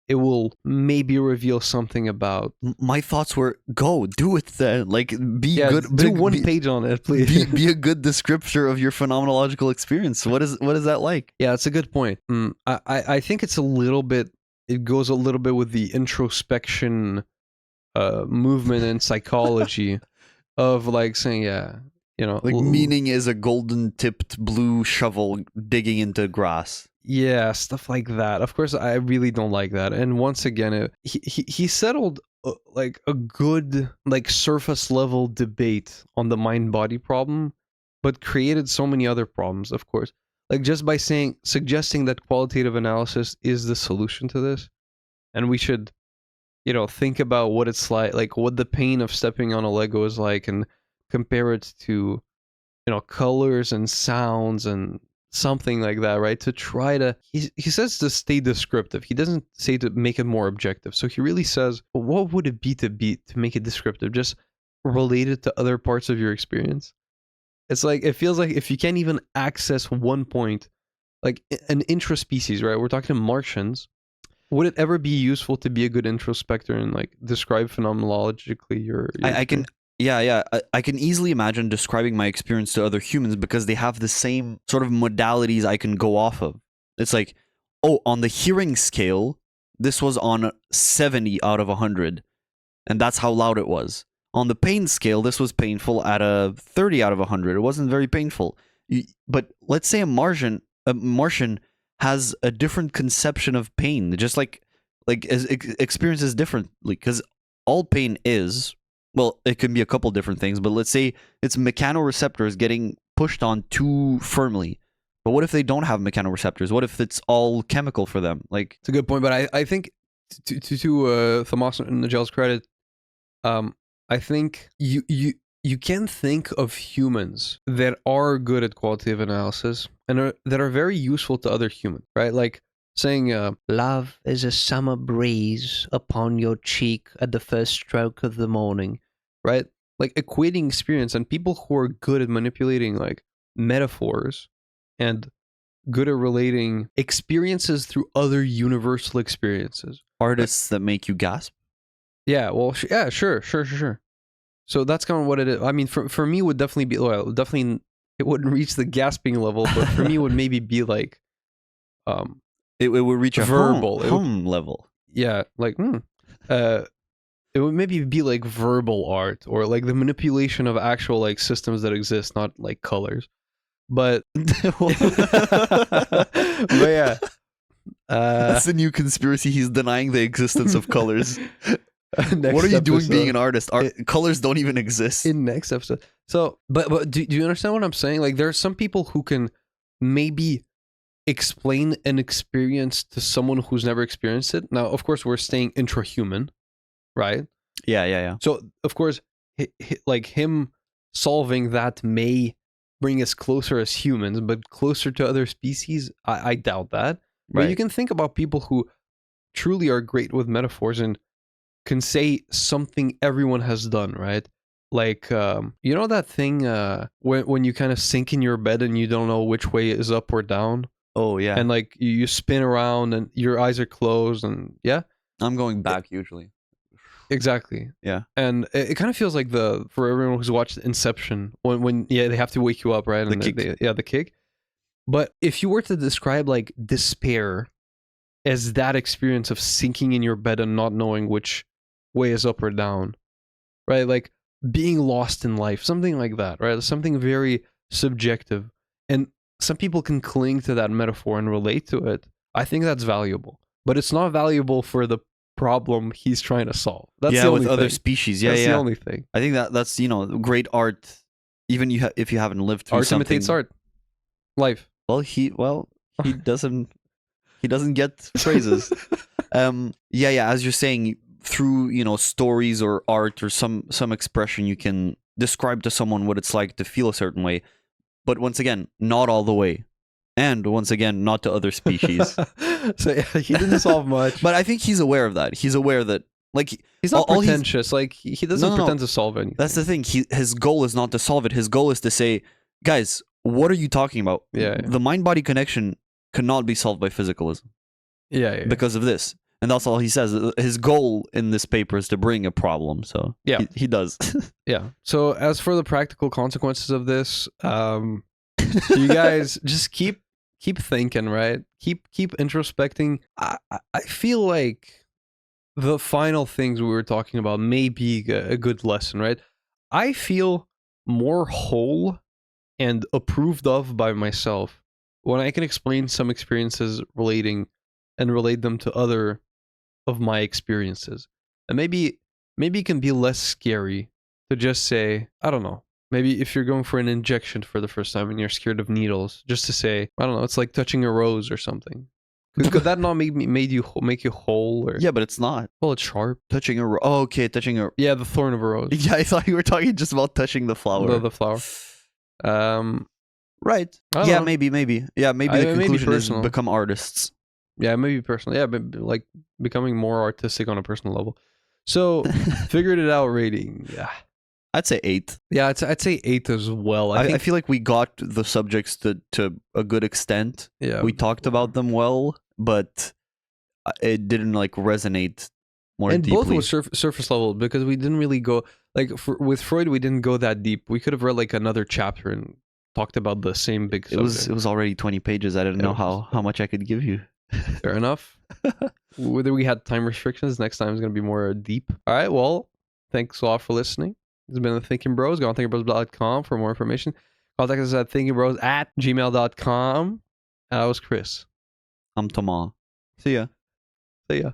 it will maybe reveal something about. My thoughts were, go do it then. Like, be good. Do one page on it, please. Be a good descriptor of your phenomenological experience. What is that like? Yeah, it's a good point. I think it's a little bit. It goes a little bit with the introspection movement in psychology of like saying, yeah, you know, like meaning is a golden tipped blue shovel digging into grass. Yeah, stuff like that. Of course, I really don't like that. And once again, he settled like a good, like, surface level debate on the mind-body problem, but created so many other problems, of course. Like, just by suggesting that qualitative analysis is the solution to this, and we should, you know, think about what it's like what the pain of stepping on a Lego is like, and compare it to, you know, colors and sounds and something like that, right? To try to, he says to stay descriptive. He doesn't say to make it more objective. So he really says, what would it be to make it descriptive? Just relate it to other parts of your experience. It's like, it feels like if you can't even access one point, like an intraspecies, right? We're talking Martians. Would it ever be useful to be a good introspector and like describe phenomenologically your I can. Yeah. I can easily imagine describing my experience to other humans because they have the same sort of modalities I can go off of. It's like, oh, on the hearing scale, this was on 70 out of 100, and that's how loud it was. On the pain scale, this was painful at a 30 out of 100. It wasn't very painful. But let's say a Martian has a different conception of pain, just like experiences differently, because all pain is, well, it can be a couple different things, but let's say it's mechanoreceptors getting pushed on too firmly. But what if they don't have mechanoreceptors? What if it's all chemical for them? Like, it's a good point, but I think to Thomas Nagel's credit, I think you can think of humans that are good at qualitative analysis and that are very useful to other humans, right? Like saying, love is a summer breeze upon your cheek at the first stroke of the morning, right? Like equating experience, and people who are good at manipulating like metaphors and good at relating experiences through other universal experiences. artists that make you gasp. Yeah, well, yeah, sure. So that's kind of what it is. I mean, for me, it would definitely be, well, definitely, it wouldn't reach the gasping level, but for me, it would maybe be like, It would reach a verbal level. Yeah, like, it would maybe be like verbal art, or like the manipulation of actual like systems that exist, not like colors. But, but yeah. That's the new conspiracy. He's denying the existence of colors. Next What are you doing episode. being an artist? Colors don't even exist. In next episode. So, but do you understand what I'm saying? Like, there are some people who can maybe explain an experience to someone who's never experienced it. Now, of course, we're staying intrahuman, right? Yeah. So, of course, like him solving that may bring us closer as humans, but closer to other species, I doubt that. But Right. you can think about people who truly are great with metaphors and can say something everyone has done, right? Like, you know that thing when you kind of sink in your bed and you don't know which way is up or down? Oh yeah. And like you spin around and your eyes are closed, and yeah? I'm going back usually. Exactly. Yeah. And it kind of feels like for everyone who's watched Inception, when they have to wake you up, right? The And kick. the kick. But if you were to describe like despair as that experience of sinking in your bed and not knowing which way is up or down, right? Like being lost in life, something like that, right? Something very subjective. And some people can cling to that metaphor and relate to it. I think that's valuable. But it's not valuable for the problem he's trying to solve. That's the only with other thing. species. Yeah, That's yeah. the only thing. I think that's great art. Even if you haven't lived through Art something. imitates art. Life. Well, he doesn't get phrases. Yeah. As you're saying, through stories or art or some expression, you can describe to someone what it's like to feel a certain way. But once again, not all the way, and once again, not to other species. So yeah, he didn't solve much. But I think he's aware of that. He's aware that he's not all pretentious. Like he doesn't No. pretend to solve anything. That's the thing. His goal is not to solve it. His goal is to say, guys, what are you talking about? Yeah. The mind-body connection cannot be solved by physicalism Yeah. because of this. And that's all he says. His goal in this paper is to bring a problem. So Yeah. he does. Yeah. So as for the practical consequences of this, you guys just keep thinking, right? Keep introspecting. I feel like the final things we were talking about may be a good lesson, right? I feel more whole and approved of by myself when I can explain some experiences relate them to other of my experiences. And maybe it can be less scary to just say, I don't know, maybe if you're going for an injection for the first time and you're scared of needles, just to say, I don't know, it's like touching a rose or something. Could that not make you whole? Or Yeah, but it's not. well, it's sharp. Touching a okay, touching a Yeah, the thorn of a rose. Yeah, I thought you were talking just about touching the flower. The flower. Right. I don't Yeah, know. maybe. Yeah, maybe I the mean, maybe conclusion is personal. become artists. Yeah, maybe personal. Yeah, but like becoming more artistic on a personal level. So, figured it out rating. Yeah. I'd say 8. Yeah, I'd say 8 as well. I feel like we got the subjects to a good extent. Yeah. We talked about them well, but it didn't resonate more and deeply. both was surface level because we didn't really go with Freud. We didn't go that deep. We could have read like another chapter and talked about the same big subject. It was already 20 pages. I didn't know how much I could give you. Fair enough. Whether we had time restrictions, next time is going to be more deep. All right. Well, thanks a lot for listening. This has been the Thinkin Bros. Go on thinkinbros.com for more information. Contact us at thinkinbros@gmail.com. I was Chris. I'm Thomas. See ya.